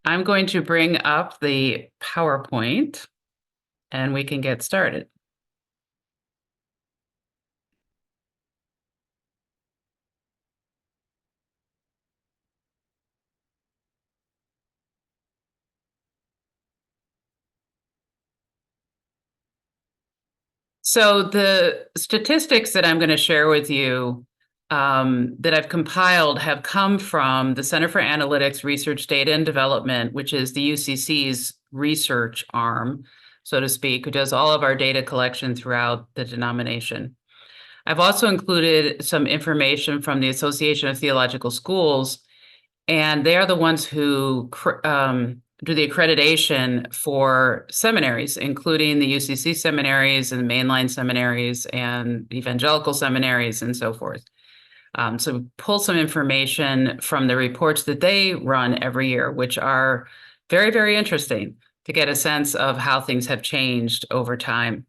I'm going to bring up the PowerPoint and we can get started. So the statistics that I'm going to share with you that I've compiled have come from the Center for Analytics, Research, Data, and Development, which is the UCC's research arm, so to speak, who does all of our data collection throughout the denomination. I've also included some information from the Association of Theological Schools, and they are the ones who do the accreditation for seminaries, including the UCC seminaries and mainline seminaries and evangelical seminaries and so forth. So pull some information from the reports that they run every year, which are very, very interesting to get a sense of how things have changed over time.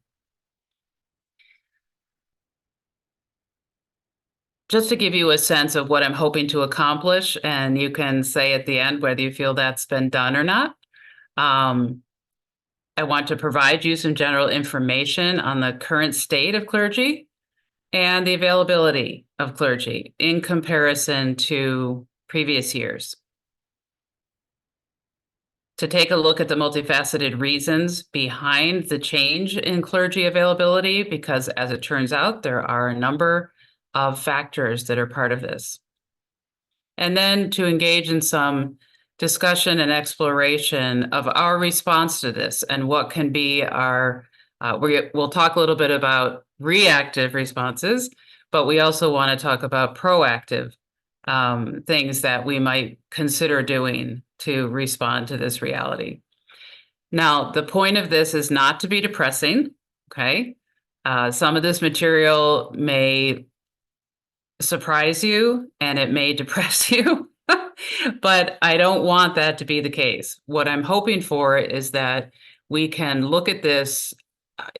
Just to give you a sense of what I'm hoping to accomplish, and you can say at the end whether you feel that's been done or not. I want to provide you some general information on the current state of clergy and the availability of clergy in comparison to previous years. To take a look at the multifaceted reasons behind the change in clergy availability, because as it turns out, there are a number of factors that are part of this. And then to engage in some discussion and exploration of our response to this and what can be our, we'll talk a little bit about reactive responses, but we also want to talk about proactive things that we might consider doing to respond to this reality. Now, the point of this is not to be depressing, okay? Some of this material may surprise you and it may depress you, but I don't want that to be the case. What I'm hoping for is that we can look at this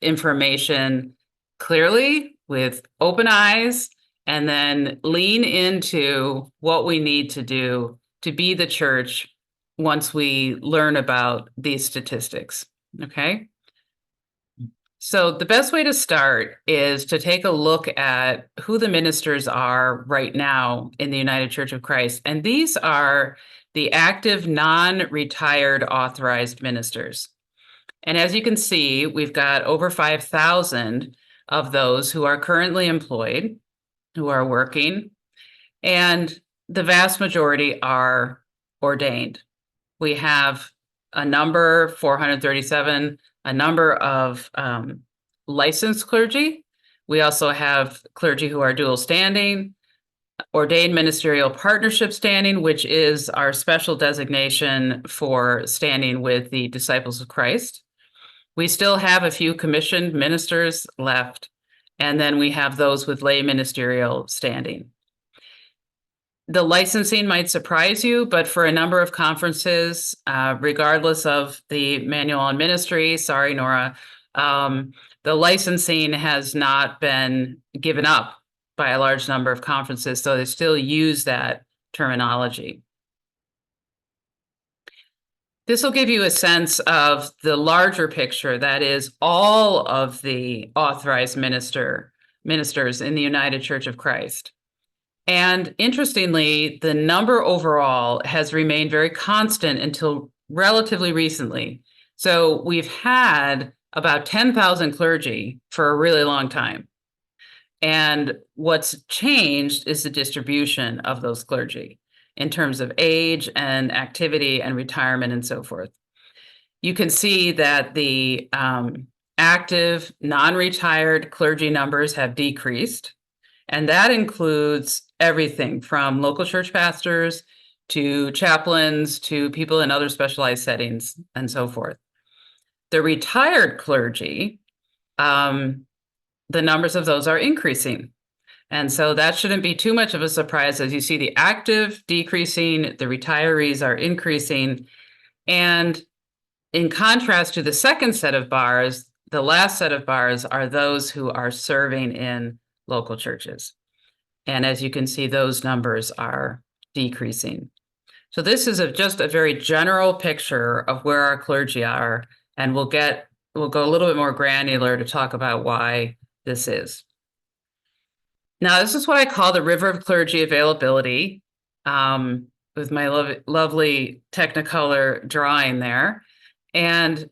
information clearly with open eyes and then lean into what we need to do to be the church once we learn about these statistics, okay? So the best way to start is to take a look at who the ministers are right now in the United Church of Christ. And these are the active, non-retired authorized ministers. And as you can see, we've got over 5,000 of those who are currently employed, who are working, and the vast majority are ordained. We have a number, 437, a number of licensed clergy. We also have clergy who are dual standing, ordained ministerial partnership standing, which is our special designation for standing with the disciples of Christ. We still have a few commissioned ministers left, and then we have those with lay ministerial standing. The licensing might surprise you, but for a number of conferences, regardless of the manual on ministry, sorry, Nora, the licensing has not been given up by a large number of conferences, so they still use that terminology. This will give you a sense of the larger picture, that is all of the authorized ministers in the United Church of Christ. And interestingly, the number overall has remained very constant until relatively recently. So we've had about 10,000 clergy for a really long time. And what's changed is the distribution of those clergy in terms of age and activity and retirement and so forth. You can see that the active, non-retired clergy numbers have decreased. And that includes everything from local church pastors to chaplains to people in other specialized settings and so forth. The retired clergy, the numbers of those are increasing. And so that shouldn't be too much of a surprise as you see the active decreasing, the retirees are increasing. And in contrast to the second set of bars, the last set of bars are those who are serving in local churches. And as you can see, those numbers are decreasing. So this is just a very general picture of where our clergy are, and we'll go a little bit more granular to talk about why this is. Now, this is what I call the river of clergy availability, with my lovely Technicolor drawing there. And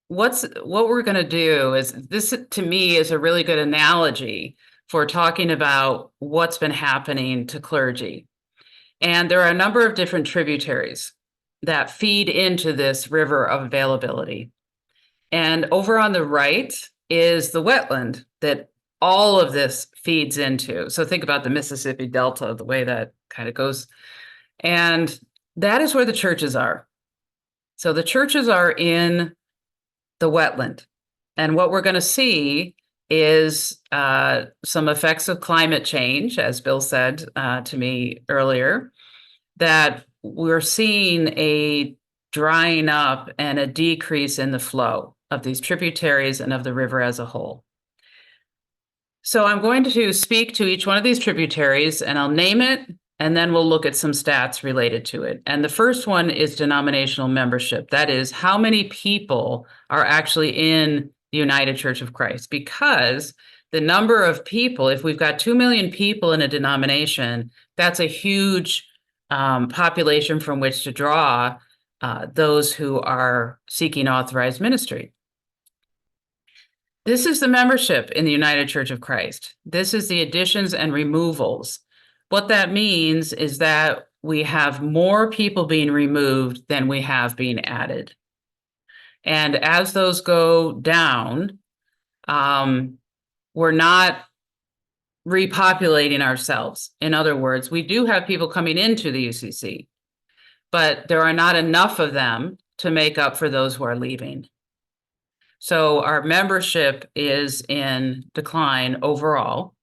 what we're going to do is, this to me is a really good analogy for talking about what's been happening to clergy. And there are a number of different tributaries that feed into this river of availability. And over on the right is the wetland that all of this feeds into. So think about the Mississippi Delta, the way that kind of goes. And that is where the churches are. So the churches are in the wetland. And what we're going to see is some effects of climate change, as Bill said to me earlier, that we're seeing a drying up and a decrease in the flow of these tributaries and of the river as a whole. So I'm going to speak to each one of these tributaries, and I'll name it, and then we'll look at some stats related to it. And the first one is denominational membership. That is, how many people are actually in the United Church of Christ? Because the number of people, if we've got 2 million people in a denomination, that's a huge population from which to draw those who are seeking authorized ministry. This is the membership in the United Church of Christ. This is the additions and removals. What that means is that we have more people being removed than we have being added. And as those go down, we're not repopulating ourselves. In other words, we do have people coming into the UCC, but there are not enough of them to make up for those who are leaving. So our membership is in decline overall.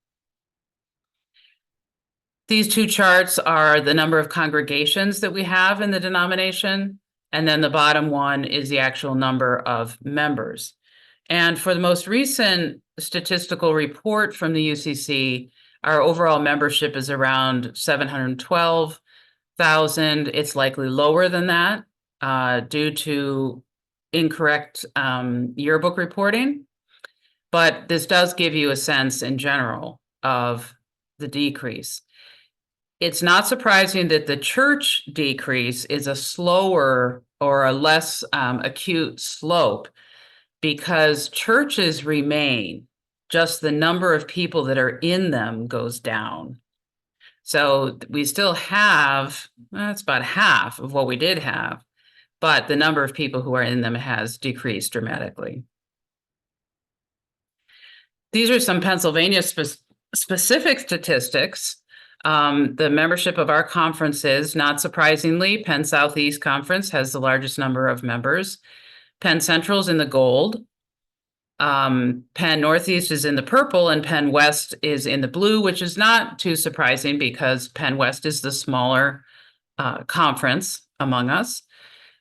These two charts are the number of congregations that we have in the denomination, and then the bottom one is the actual number of members. And for the most recent statistical report from the UCC, our overall membership is around 712,000. It's likely lower than that due to incorrect yearbook reporting. But this does give you a sense in general of the decrease. It's not surprising that the church decrease is a slower or a less acute slope, because churches remain, just the number of people that are in them goes down. So we still have, it's about half of what we did have, but the number of people who are in them has decreased dramatically. These are some Pennsylvania specific statistics. The membership of our conferences, not surprisingly, Penn Southeast Conference has the largest number of members. Penn Central is in the gold. Penn Northeast is in the purple, and Penn West is in the blue, which is not too surprising because Penn West is the smaller conference among us.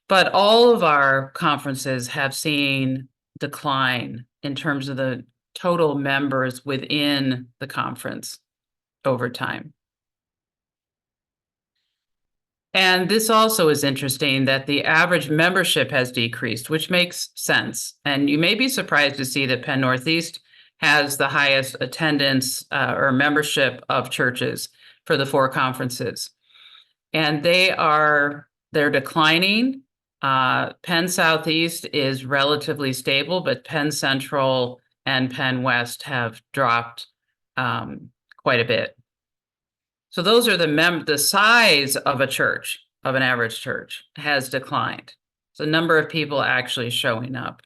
But all of our conferences have seen decline in terms of the total members within the conference over time. And this also is interesting, that the average membership has decreased, which makes sense. And you may be surprised to see that Penn Northeast has the highest attendance or membership of churches for the 4 conferences. And they're declining. Penn Southeast is relatively stable, but Penn Central and Penn West have dropped quite a bit. So those are the size of a church, of an average church, has declined. So the number of people actually showing up.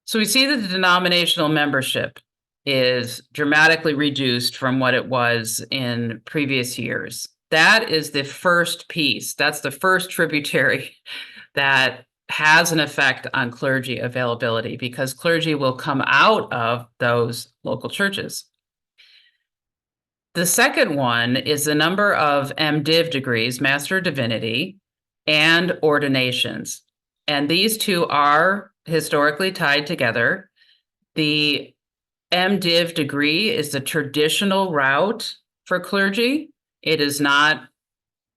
So we see that the denominational membership is dramatically reduced from what it was in previous years. That is the first piece. That's the first tributary that has an effect on clergy availability, because clergy will come out of those local churches. The second one is the number of MDiv degrees, Master of Divinity, and ordinations. And these two are historically tied together. The MDiv degree is the traditional route for clergy. It is not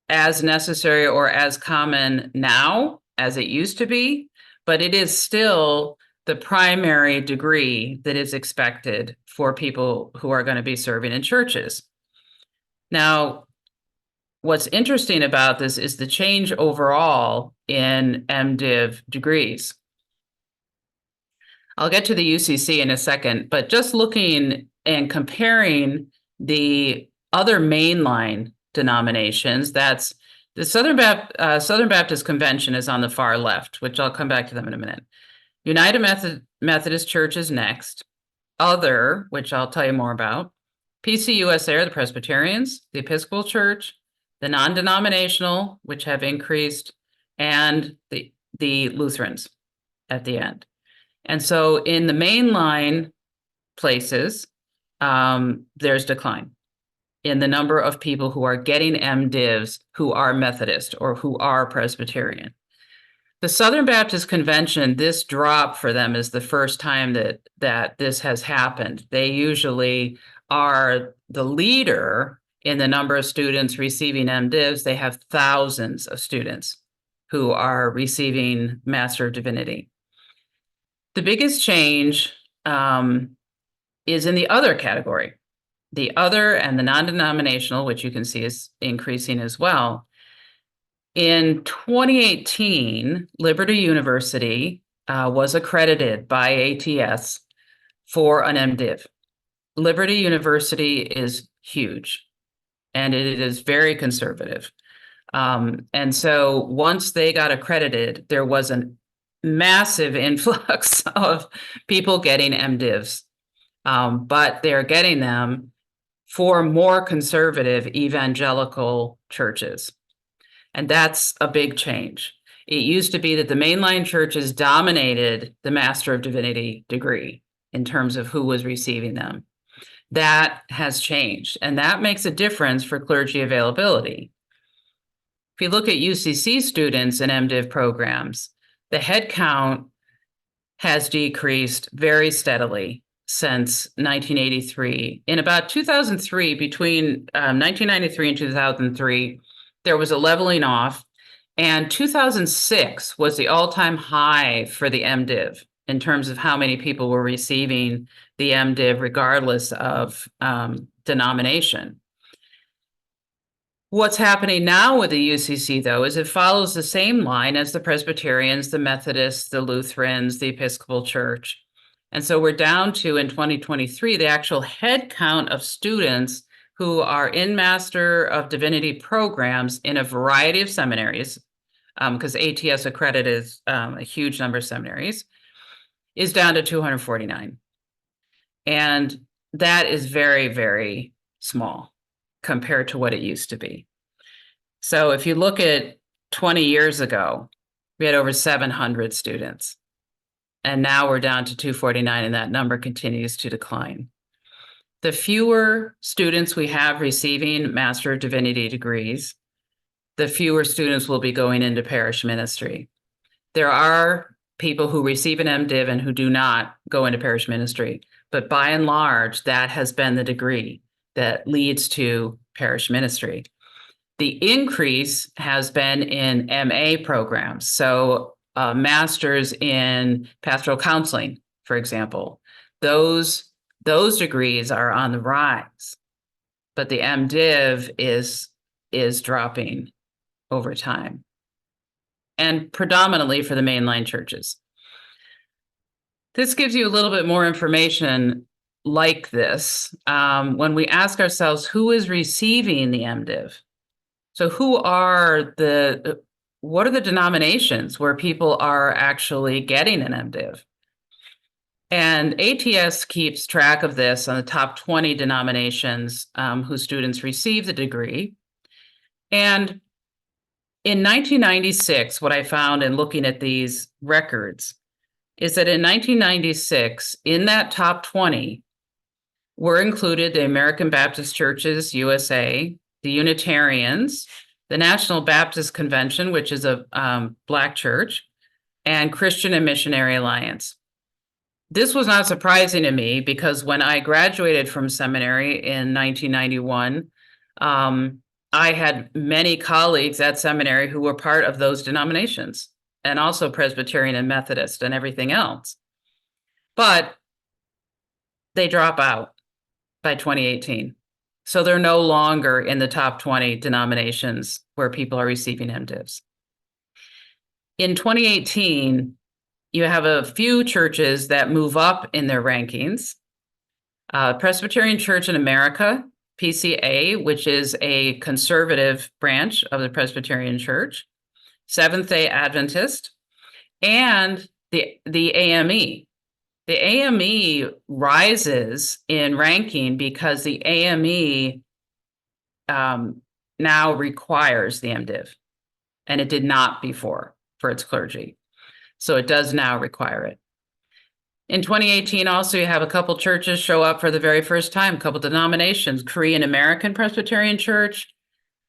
as necessary or as common now as it used to be, but it is still the primary degree that is expected for people who are going to be serving in churches. Now, what's interesting about this is the change overall in MDiv degrees. I'll get to the UCC in a second, but just looking and comparing the other mainline denominations, that's the Southern Baptist Convention is on the far left, which I'll come back to them in a minute. United Methodist Church is next. Other, which I'll tell you more about. PCUSA are the Presbyterians, the Episcopal Church, the non-denominational, which have increased, and the Lutherans at the end. And so in the mainline places, there's decline in the number of people who are getting MDivs who are Methodist or who are Presbyterian. The Southern Baptist Convention, this drop for them is the first time that this has happened. They usually are the leader in the number of students receiving MDivs. They have thousands of students who are receiving Master of Divinity. The biggest change is in the other category. The other and the non-denominational, which you can see is increasing as well. In 2018, Liberty University was accredited by ATS for an MDiv. Liberty University is huge, and it is very conservative. And so once they got accredited, there was a massive influx of people getting MDivs, but they're getting them for more conservative evangelical churches. And that's a big change. It used to be that the mainline churches dominated the Master of Divinity degree in terms of who was receiving them. That has changed, and that makes a difference for clergy availability. If you look at UCC students in MDiv programs, the head count has decreased very steadily since 1983. In about 2003, between 1993 and 2003, there was a leveling off, and 2006 was the all-time high for the MDiv in terms of how many people were receiving the MDiv regardless of denomination. What's happening now with the UCC, though, is it follows the same line as the Presbyterians, the Methodists, the Lutherans, the Episcopal Church. And so we're down to, in 2023, the actual head count of students who are in Master of Divinity programs in a variety of seminaries, because ATS accredited a huge number of seminaries, is down to 249. And that is very, very small compared to what it used to be. So if you look at 20 years ago, we had over 700 students. And now we're down to 249, and that number continues to decline. The fewer students we have receiving Master of Divinity degrees, the fewer students will be going into parish ministry. There are people who receive an MDiv and who do not go into parish ministry, but by and large, that has been the degree that leads to parish ministry. The increase has been in MA programs. So masters in pastoral counseling, for example, those degrees are on the rise, but the MDiv is dropping over time, and predominantly for the mainline churches. This gives you a little bit more information like this when we ask ourselves, who is receiving the MDiv? So what are the denominations where people are actually getting an MDiv? And ATS keeps track of this on the top 20 denominations whose students receive the degree. And in 1996, what I found in looking at these records is that in 1996, in that top 20, were included the American Baptist Churches USA, the Unitarians, the National Baptist Convention, which is a Black church, and Christian and Missionary Alliance. This was not surprising to me because when I graduated from seminary in 1991, I had many colleagues at seminary who were part of those denominations, and also Presbyterian and Methodist and everything else. But they drop out by 2018. So they're no longer in the top 20 denominations where people are receiving MDivs. In 2018, you have a few churches that move up in their rankings. Presbyterian Church in America, PCA, which is a conservative branch of the Presbyterian Church, Seventh-day Adventist, and the AME. The AME rises in ranking because the AME now requires the MDiv, and it did not before for its clergy. So it does now require it. In 2018, also, you have a couple churches show up for the very first time, a couple denominations, Korean American Presbyterian Church,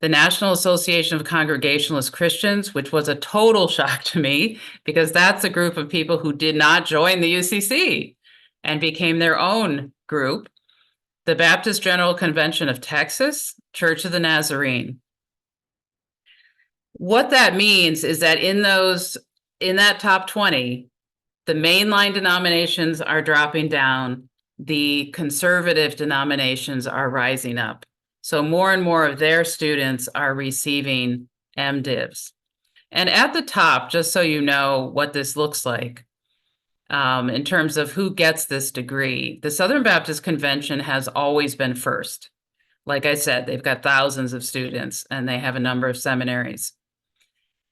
the National Association of Congregationalist Christians, which was a total shock to me because that's a group of people who did not join the UCC and became their own group. The Baptist General Convention of Texas, Church of the Nazarene. What that means is that in that top 20, the mainline denominations are dropping down, the conservative denominations are rising up. So more and more of their students are receiving MDivs. And at the top, just so you know what this looks like, in terms of who gets this degree, the Southern Baptist Convention has always been first. Like I said, they've got thousands of students and they have a number of seminaries.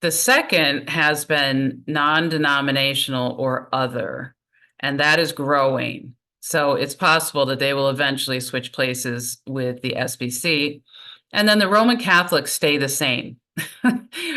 The second has been non-denominational or other, and that is growing. So it's possible that they will eventually switch places with the SBC. And then the Roman Catholics stay the same,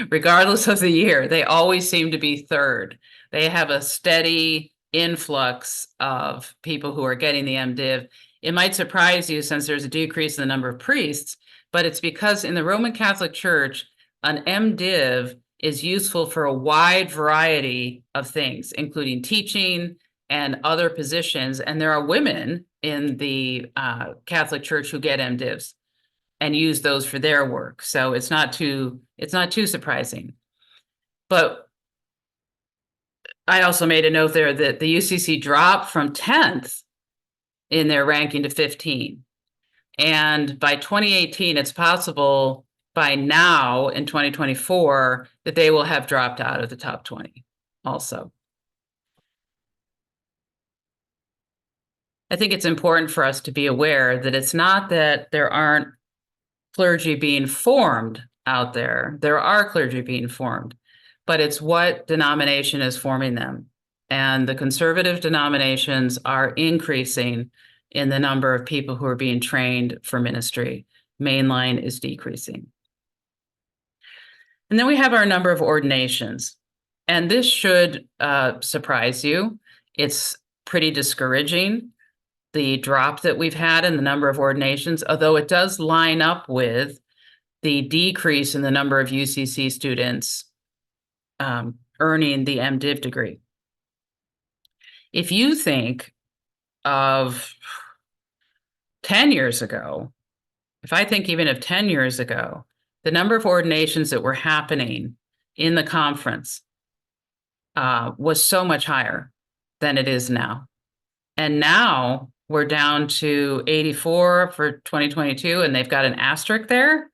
regardless of the year. They always seem to be third. They have a steady influx of people who are getting the MDiv. It might surprise you since there's a decrease in the number of priests, but it's because in the Roman Catholic Church, an MDiv is useful for a wide variety of things, including teaching and other positions. And there are women in the Catholic Church who get MDivs and use those for their work. So it's not too surprising. But I also made a note there that the UCC dropped from 10th in their ranking to 15. And by 2018, it's possible by now in 2024 that they will have dropped out of the top 20 also. I think it's important for us to be aware that it's not that there aren't clergy being formed out there. There are clergy being formed, but it's what denomination is forming them. And the conservative denominations are increasing in the number of people who are being trained for ministry. Mainline is decreasing. And then we have our number of ordinations. And this should surprise you. It's pretty discouraging, the drop that we've had in the number of ordinations, although it does line up with the decrease in the number of UCC students earning the MDiv degree. If you think of 10 years ago, if I think even of 10 years ago, the number of ordinations that were happening in the conference was so much higher than it is now. And now we're down to 84 for 2022, and they've got an asterisk there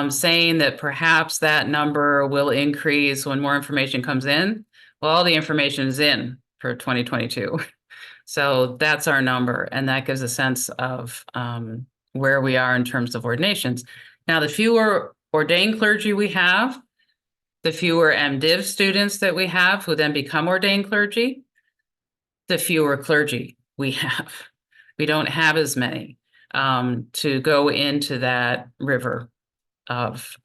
saying that perhaps that number will increase when more information comes in. Well, all the information is in for 2022. So that's our number, and that gives a sense of where we are in terms of ordinations. Now, the fewer ordained clergy we have, the fewer MDiv students that we have who then become ordained clergy, the fewer clergy we have. We don't have as many to go into that river of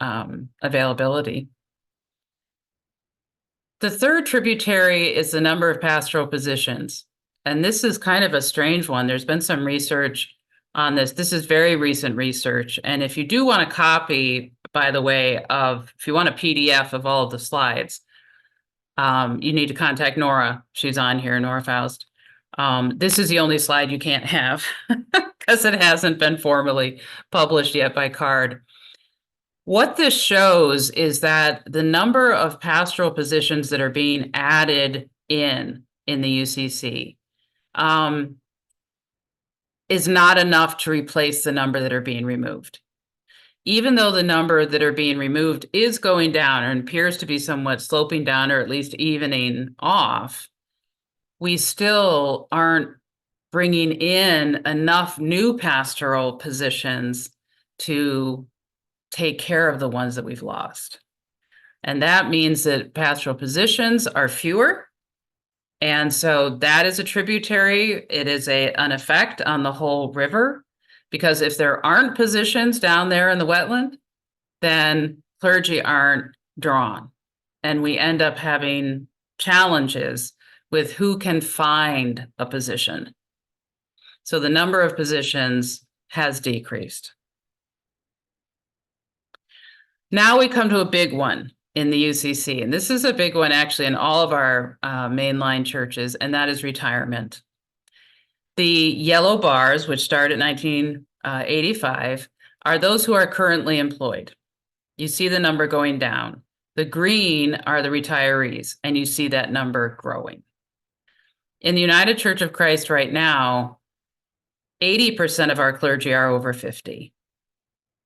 availability. The third tributary is the number of pastoral positions. And this is kind of a strange one. There's been some research on this. This is very recent research. And if you do want a copy, by the way, if you want a PDF of all of the slides, you need to contact Nora. She's on here, Nora Faust. This is the only slide you can't have because it hasn't been formally published yet by CARD. What this shows is that the number of pastoral positions that are being added in the UCC is not enough to replace the number that are being removed. Even though the number that are being removed is going down and appears to be somewhat sloping down or at least evening off, we still aren't bringing in enough new pastoral positions to take care of the ones that we've lost. And that means that pastoral positions are fewer. And so that is a tributary. It is an effect on the whole river, because if there aren't positions down there in the wetland, then clergy aren't drawn. And we end up having challenges with who can find a position. So the number of positions has decreased. Now we come to a big one in the UCC, and this is a big one actually in all of our mainline churches, and that is retirement. The yellow bars, which start at 1985, are those who are currently employed. You see the number going down. The green are the retirees, and you see that number growing. In the United Church of Christ right now, 80% of our clergy are over 50.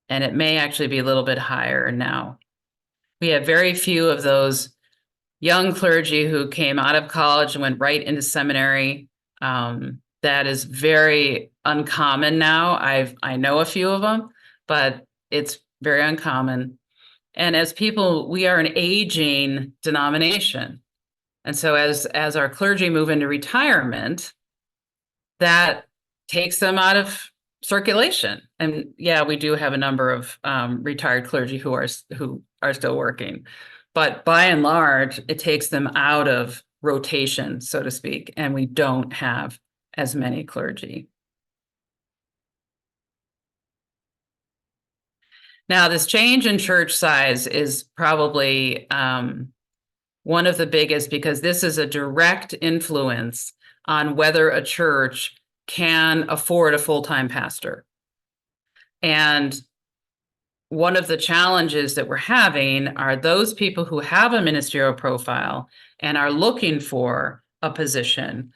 And it may actually be a little bit higher now. We have very few of those young clergy who came out of college and went right into seminary. That is very uncommon now. I know a few of them, but it's very uncommon. And as people, we are an aging denomination. And so as our clergy move into retirement, that takes them out of circulation. And yeah, we do have a number of retired clergy who are still working, but by and large, it takes them out of rotation, so to speak, and we don't have as many clergy. Now, this change in church size is probably one of the biggest, because this is a direct influence on whether a church can afford a full-time pastor. And one of the challenges that we're having are those people who have a ministerial profile and are looking for a position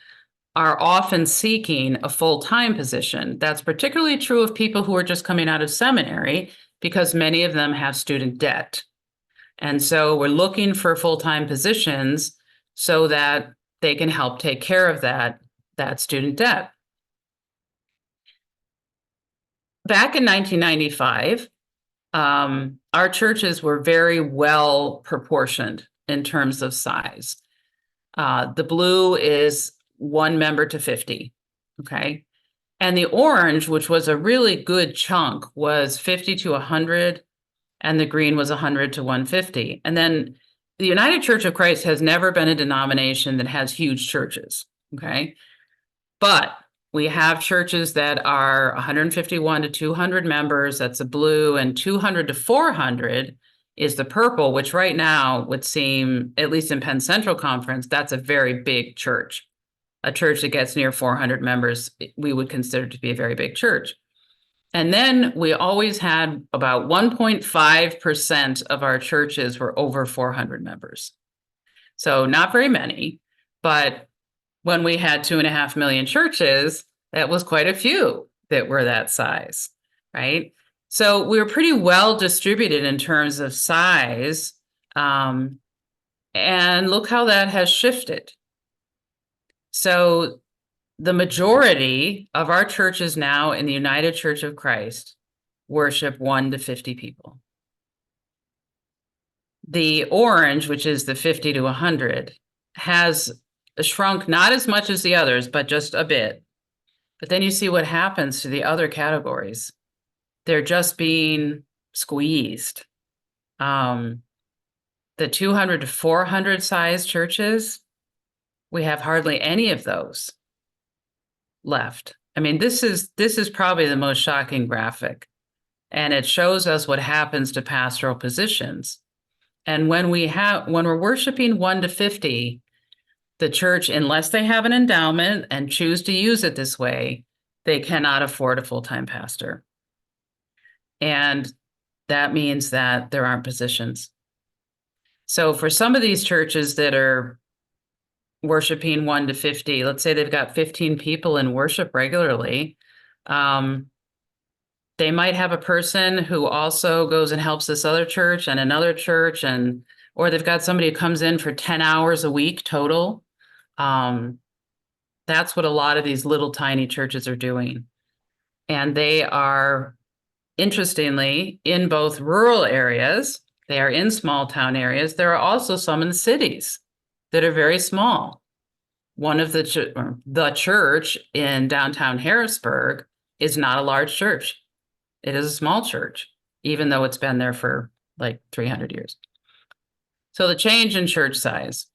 are often seeking a full-time position. That's particularly true of people who are just coming out of seminary, because many of them have student debt. And so we're looking for full-time positions so that they can help take care of that student debt. Back in 1995, our churches were very well proportioned in terms of size. The blue is 1 member to 50, okay? And the orange, which was a really good chunk, was 50 to 100, and the green was 100 to 150. And then the United Church of Christ has never been a denomination that has huge churches, okay? But we have churches that are 151 to 200 members, that's a blue, and 200 to 400 is the purple, which right now would seem, at least in Penn Central Conference, that's a very big church. A church that gets near 400 members, we would consider to be a very big church. And then we always had about 1.5% of our churches were over 400 members. So not very many, but when we had 2.5 million churches, that was quite a few that were that size, right? So we were pretty well distributed in terms of size. And look how that has shifted. So the majority of our churches now in the United Church of Christ worship 1 to 50 people. The orange, which is the 50 to 100, has shrunk not as much as the others, but just a bit. But then you see what happens to the other categories. They're just being squeezed. The 200 to 400 size churches, we have hardly any of those left. I mean, this is probably the most shocking graphic, and it shows us what happens to pastoral positions. And when we're worshiping 1 to 50, the church, unless they have an endowment and choose to use it this way, they cannot afford a full-time pastor. And that means that there aren't positions. So for some of these churches that are worshiping 1 to 50, let's say they've got 15 people in worship regularly, they might have a person who also goes and helps this other church and another church, or they've got somebody who comes in for 10 hours a week total. That's what a lot of these little tiny churches are doing. And they are, interestingly, in both rural areas, they are in small town areas. There are also some in the cities that are very small. One of the church in downtown Harrisburg is not a large church. It is a small church, even though it's been there for like 300 years. So the change in church size.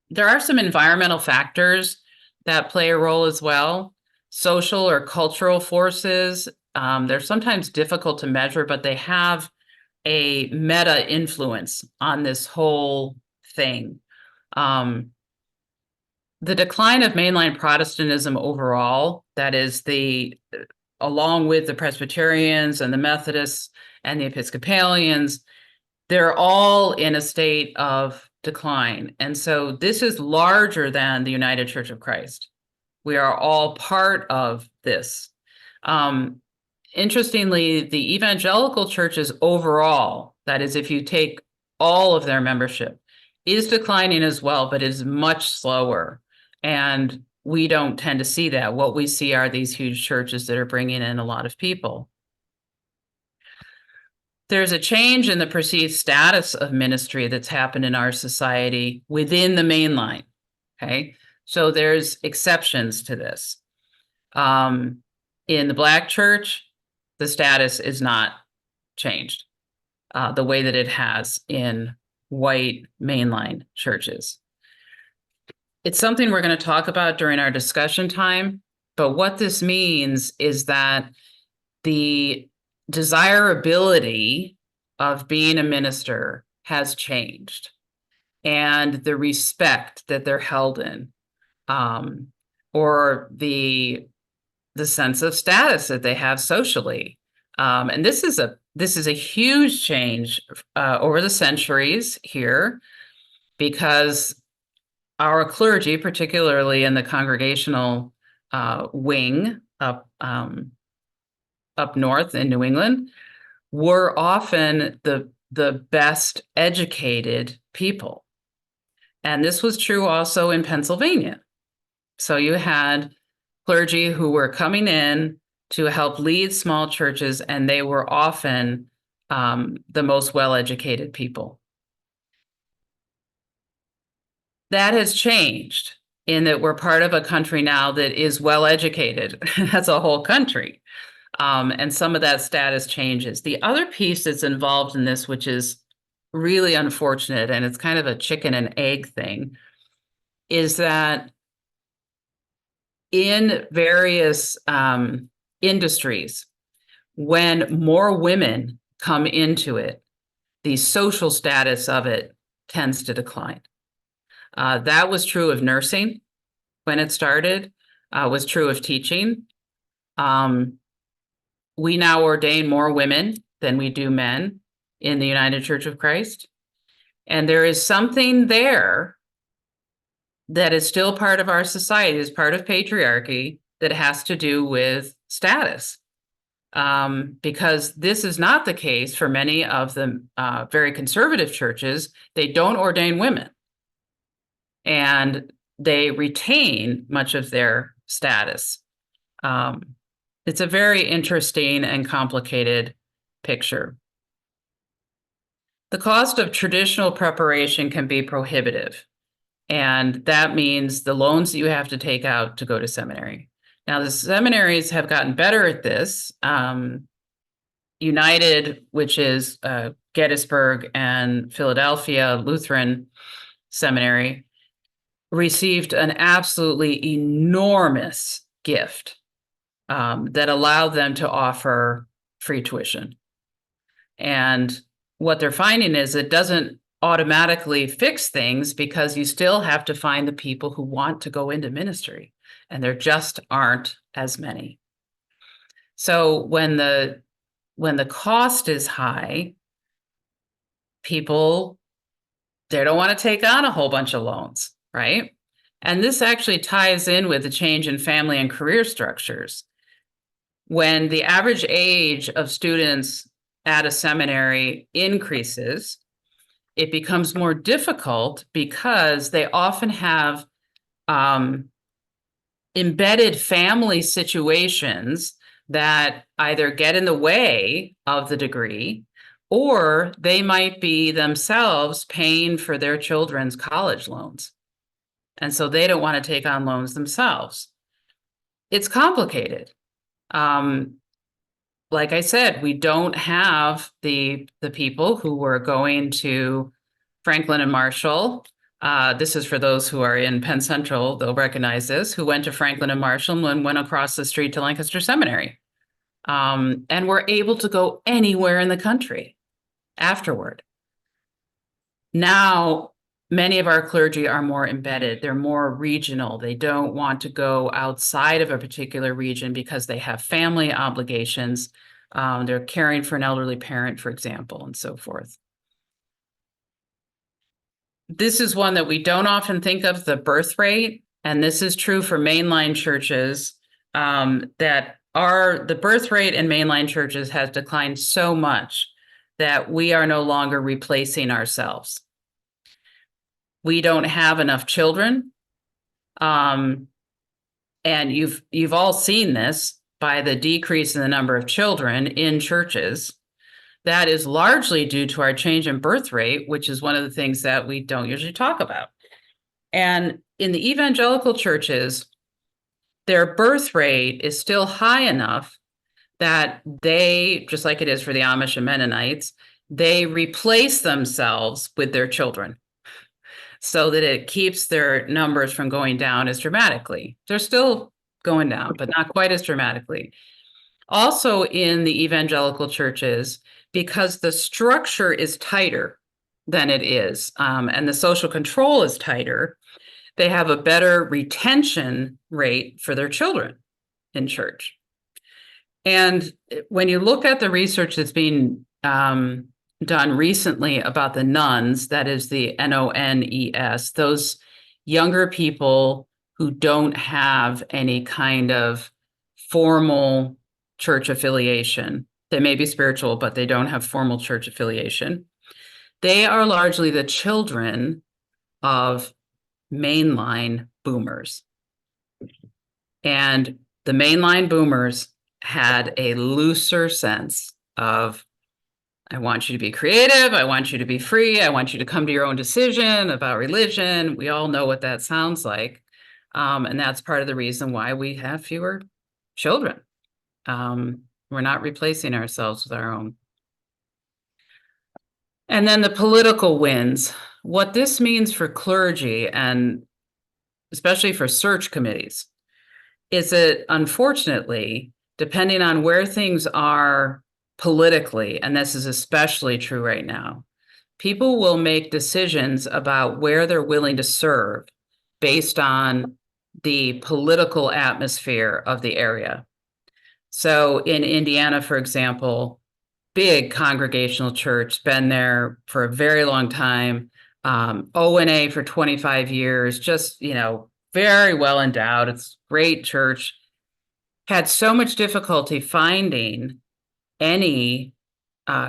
There are some environmental factors that play a role as well. Social or cultural forces. They're sometimes difficult to measure, but they have a meta influence on this whole thing. The decline of mainline Protestantism overall, that is along with the Presbyterians and the Methodists and the Episcopalians, they're all in a state of decline. And so this is larger than the United Church of Christ. We are all part of this. Interestingly, the evangelical churches overall, that is, if you take all of their membership, is declining as well, but is much slower. And we don't tend to see that. What we see are these huge churches that are bringing in a lot of people. There's a change in the perceived status of ministry that's happened in our society within the main line. Okay, so there's exceptions to this. In the Black church, the status is not changed the way that it has in white mainline churches. It's something we're going to talk about during our discussion time, but what this means is that the desirability of being a minister has changed, and the respect that they're held in, or the sense of status that they have socially. And this is a huge change over the centuries here, because our clergy, particularly in the congregational wing up north in New England, were often the best educated people. And this was true also in Pennsylvania. So you had clergy who were coming in to help lead small churches, and they were often the most well-educated people. That has changed in that we're part of a country now that is well-educated as a whole country. And some of that status changes. The other piece that's involved in this, which is really unfortunate, and it's kind of a chicken and egg thing, is that in various industries, when more women come into it, the social status of it tends to decline. That was true of nursing when it started, was true of teaching. We now ordain more women than we do men in the United Church of Christ. And there is something there that is still part of our society, is part of patriarchy, that has to do with status. Because this is not the case for many of the very conservative churches. They don't ordain women, and they retain much of their status. It's a very interesting and complicated picture. The cost of traditional preparation can be prohibitive, and that means the loans that you have to take out to go to seminary. Now, the seminaries have gotten better at this. United, which is Gettysburg and Philadelphia Lutheran Seminary, received an absolutely enormous gift that allowed them to offer free tuition. And what they're finding is it doesn't automatically fix things, because you still have to find the people who want to go into ministry, and there just aren't as many. So when the when the cost is high, people, they don't want to take on a whole bunch of loans, right? And this actually ties in with the change in family and career structures. When the average age of students at a seminary increases, it becomes more difficult because they often have embedded family situations that either get in the way of the degree, or they might be themselves paying for their children's college loans. And so they don't want to take on loans themselves. It's complicated. Like I said, we don't have the people who were going to Franklin and Marshall. This is for those who are in Penn Central, they'll recognize this, who went to Franklin and Marshall and went across the street to Lancaster Seminary, and were able to go anywhere in the country afterward. Now, many of our clergy are more embedded. They're more regional. They don't want to go outside of a particular region because they have family obligations. They're caring for an elderly parent, for example, and so forth. This is one that we don't often think of, the birth rate, and this is true for mainline churches, that the birth rate in mainline churches has declined so much that we are no longer replacing ourselves. We don't have enough children. And you've all seen this by the decrease in the number of children in churches. That is largely due to our change in birth rate, which is one of the things that we don't usually talk about. And in the evangelical churches, their birth rate is still high enough that they, just like it is for the Amish and Mennonites, they replace themselves with their children so that it keeps their numbers from going down as dramatically. They're still going down, but not quite as dramatically. Also in the evangelical churches, because the structure is tighter than it is, and the social control is tighter, they have a better retention rate for their children in church. And when you look at the research that's being done recently about the nuns, that is the NONES, those younger people who don't have any kind of formal church affiliation. They may be spiritual, but they don't have formal church affiliation. They are largely the children of mainline boomers. And the mainline boomers had a looser sense of, I want you to be creative, I want you to be free, I want you to come to your own decision about religion. We all know what that sounds like. And that's part of the reason why we have fewer children. We're not replacing ourselves with our own. And then the political wins. What this means for clergy, and especially for search committees, is that unfortunately, depending on where things are politically, and this is especially true right now, people will make decisions about where they're willing to serve based on the political atmosphere of the area. So in Indiana, for example, big congregational church, been there for a very long time, ONA for 25 years, just, very well endowed. It's great church. Had so much difficulty finding any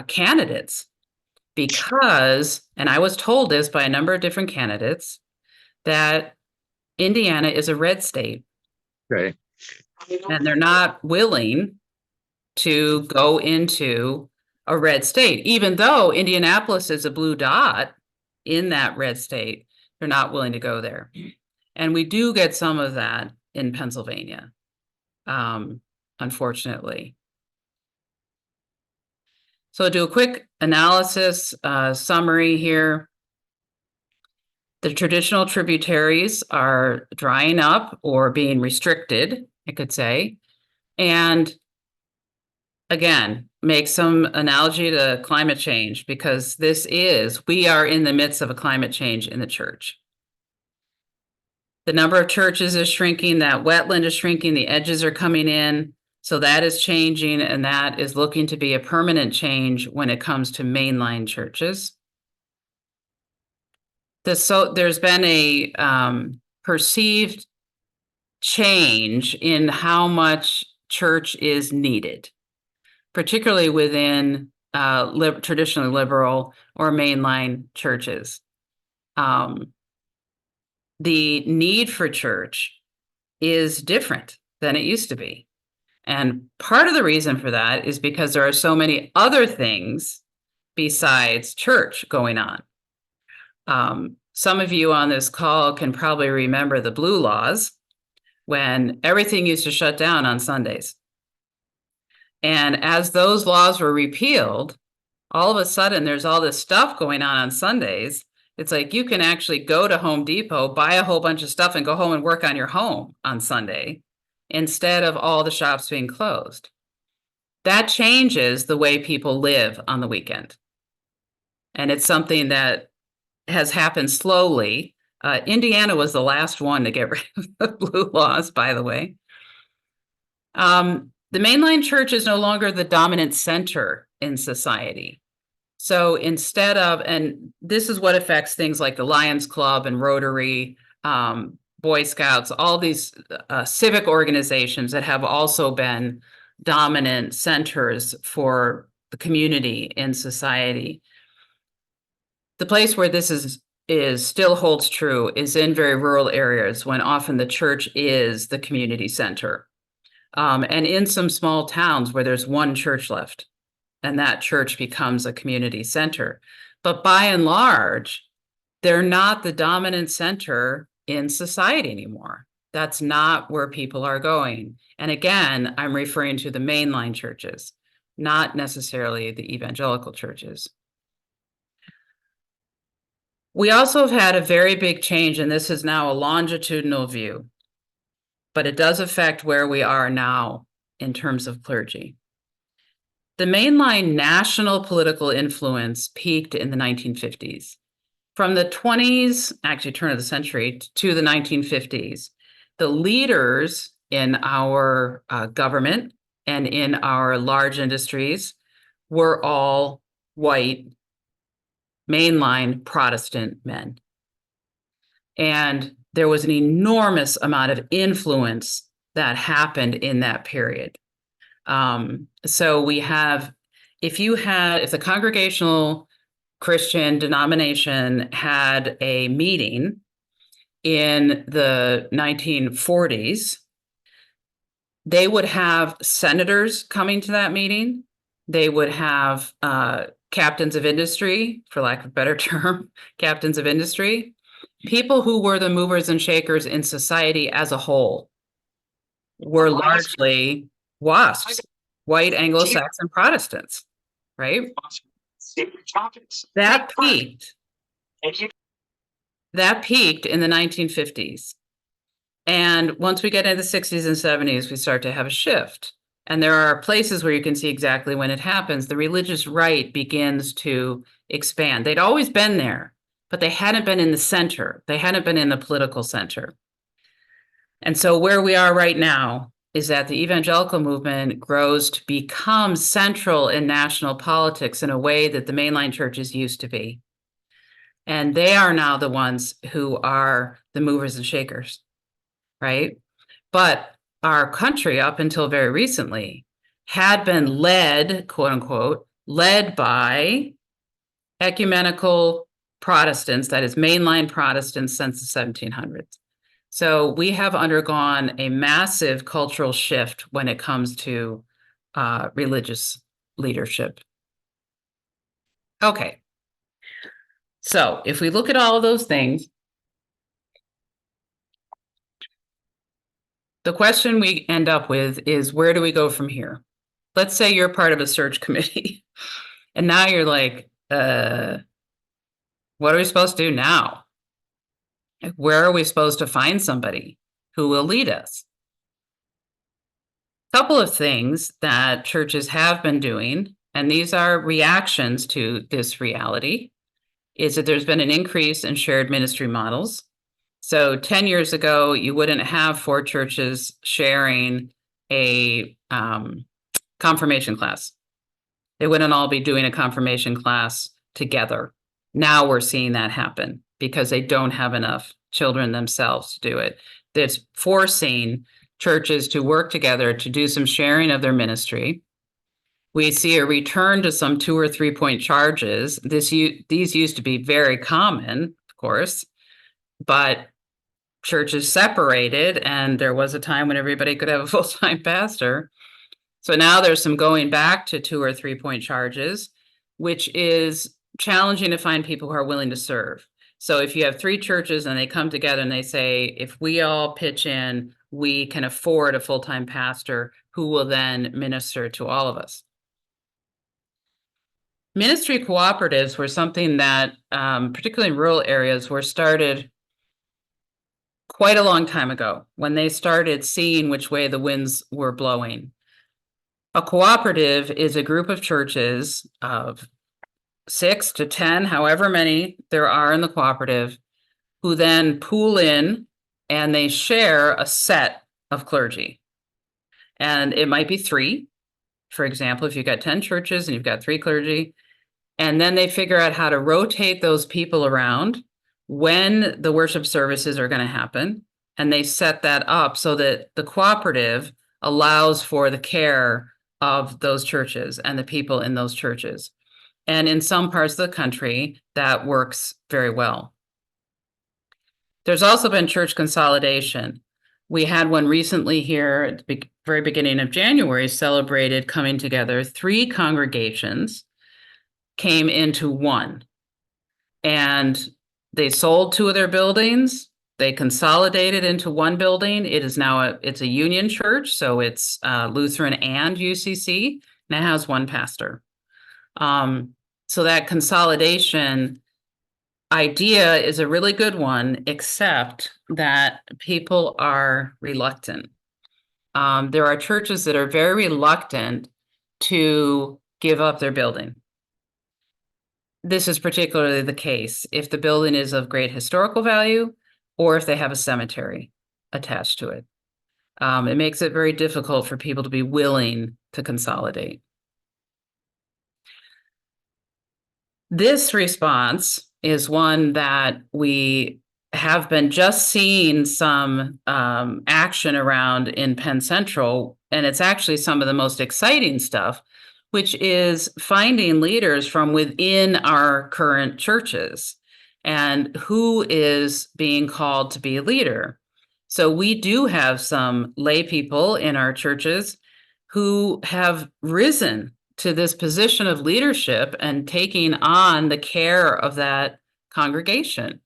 candidates because, and I was told this by a number of different candidates, that Indiana is a red state. Right. And they're not willing to go into a red state, even though Indianapolis is a blue dot in that red state. They're not willing to go there. And we do get some of that in Pennsylvania, unfortunately. So I'll do a quick analysis, summary here. The traditional tributaries are drying up or being restricted, I could say. And again, make some analogy to climate change, because we are in the midst of a climate change in the church. The number of churches is shrinking, that wetland is shrinking, the edges are coming in. So that is changing, and that is looking to be a permanent change when it comes to mainline churches. There's been a perceived change in how much church is needed, particularly within traditionally liberal or mainline churches. The need for church is different than it used to be. And part of the reason for that is because there are so many other things besides church going on. Some of you on this call can probably remember the blue laws, when everything used to shut down on Sundays. And as those laws were repealed, all of a sudden there's all this stuff going on Sundays. It's like you can actually go to Home Depot, buy a whole bunch of stuff, and go home and work on your home on Sunday instead of all the shops being closed. That changes the way people live on the weekend. And it's something that has happened slowly. Indiana was the last one to get rid of the blue laws, by the way. The mainline church is no longer the dominant center in society. So instead of, and this is what affects things like the Lions Club and Rotary, Boy Scouts, all these civic organizations that have also been dominant centers for the community in society. The place where this is still holds true is in very rural areas, when often the church is the community center. And in some small towns where there's one church left, and that church becomes a community center. But by and large, they're not the dominant center in society anymore. That's not where people are going. And again, I'm referring to the mainline churches, not necessarily the evangelical churches. We also have had a very big change, and this is now a longitudinal view, but it does affect where we are now in terms of clergy. The mainline national political influence peaked in the 1950s. From the 20s, actually turn of the century, to the 1950s, the leaders in our government and in our large industries were all white, mainline Protestant men. And there was an enormous amount of influence that happened in that period. So we have, if the Congregational Christian denomination had a meeting in the 1940s, they would have senators coming to that meeting. They would have captains of industry, for lack of a better term, captains of industry, people who were the movers and shakers in society as a whole were largely WASPs, white Anglo-Saxon Protestants, right? That peaked in the 1950s. And once we get into the 60s and 70s, we start to have a shift. And there are places where you can see exactly when it happens. The religious right begins to expand. They'd always been there, but they hadn't been in the center. They hadn't been in the political center. And so where we are right now is that the evangelical movement grows to become central in national politics in a way that the mainline churches used to be. And they are now the ones who are the movers and shakers, right? But our country, up until very recently, had been led, quote unquote, led by ecumenical Protestants, that is mainline Protestants, since the 1700s. So we have undergone a massive cultural shift when it comes to religious leadership. Okay. So if we look at all of those things, the question we end up with is, where do we go from here? Let's say you're part of a search committee and now you're like, what are we supposed to do now? Where are we supposed to find somebody who will lead us? A couple of things that churches have been doing, and these are reactions to this reality, is that there's been an increase in shared ministry models. So 10 years ago, you wouldn't have 4 churches sharing a confirmation class. They wouldn't all be doing a confirmation class together. Now we're seeing that happen because they don't have enough children themselves to do it. It's forcing churches to work together to do some sharing of their ministry. We see a return to some 2 or 3 point charges. These used to be very common, of course, but churches separated, and there was a time when everybody could have a full-time pastor. So now there's some going back to 2 or 3 point charges, which is challenging to find people who are willing to serve. So if you have 3 churches and they come together and they say, if we all pitch in, we can afford a full-time pastor who will then minister to all of us. Ministry cooperatives were something that, particularly in rural areas, were started quite a long time ago when they started seeing which way the winds were blowing. A cooperative is a group of churches of 6 to 10, however many there are in the cooperative, who then pool in and they share a set of clergy. And it might be 3. For example, if you've got 10 churches and you've got 3 clergy, and then they figure out how to rotate those people around when the worship services are going to happen. And they set that up so that the cooperative allows for the care of those churches and the people in those churches. And in some parts of the country, that works very well. There's also been church consolidation. We had one recently here at the very beginning of January, celebrated coming together. 3 congregations came into one, and they sold 2 of their buildings. They consolidated into one building. It is now it's a union church, so it's Lutheran and UCC, and it has 1 pastor. So that consolidation idea is a really good one, except that people are reluctant. There are churches that are very reluctant to give up their building. This is particularly the case if the building is of great historical value or if they have a cemetery attached to it. It makes it very difficult for people to be willing to consolidate. This response is one that we have been just seeing some action around in Penn Central, and it's actually some of the most exciting stuff, which is finding leaders from within our current churches and who is being called to be a leader. So we do have some lay people in our churches who have risen to this position of leadership and taking on the care of that congregation.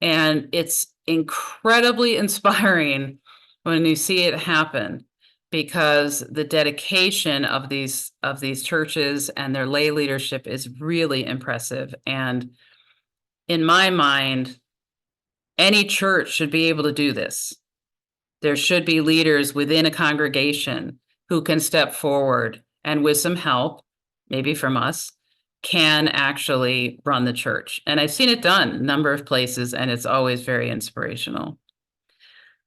And it's incredibly inspiring when you see it happen, because the dedication of these churches and their lay leadership is really impressive. And in my mind, any church should be able to do this. There should be leaders within a congregation who can step forward and, with some help, maybe from us, can actually run the church. And I've seen it done a number of places, and it's always very inspirational.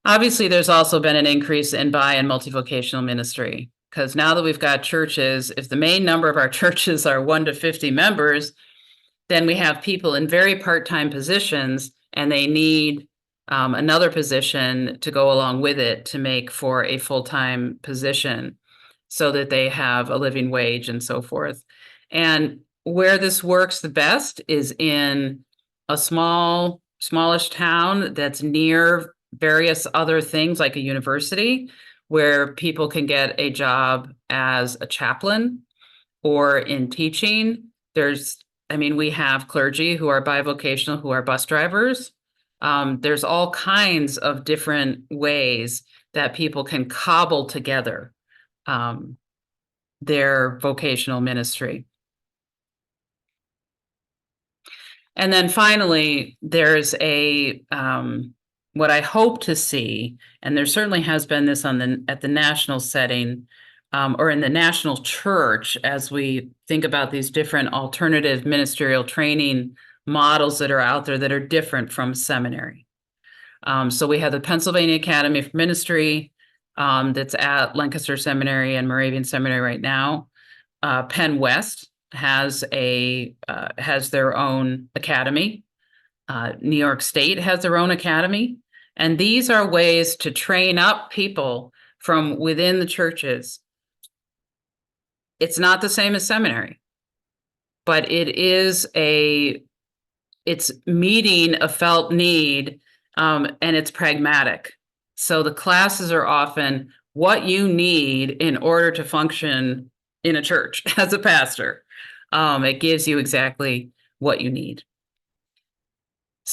Obviously, there's also been an increase in bi and multivocational ministry, because now that we've got churches, if the main number of our churches are 1 to 50 members, then we have people in very part-time positions, and they need another position to go along with it to make for a full-time position so that they have a living wage and so forth. And where this works the best is in a smallish town that's near various other things like a university, where people can get a job as a chaplain or in teaching. We have clergy who are bivocational, who are bus drivers. There's all kinds of different ways that people can cobble together their vocational ministry. And then finally, there's what I hope to see, and there certainly has been this at the national setting, or in the national church, as we think about these different alternative ministerial training models that are out there that are different from seminary. So we have the Pennsylvania Academy for Ministry, that's at Lancaster Seminary and Moravian Seminary right now. Penn West has their own academy. New York State has their own academy. And these are ways to train up people from within the churches. It's not the same as seminary, but it's meeting a felt need, and it's pragmatic. So the classes are often what you need in order to function in a church as a pastor. It gives you exactly what you need.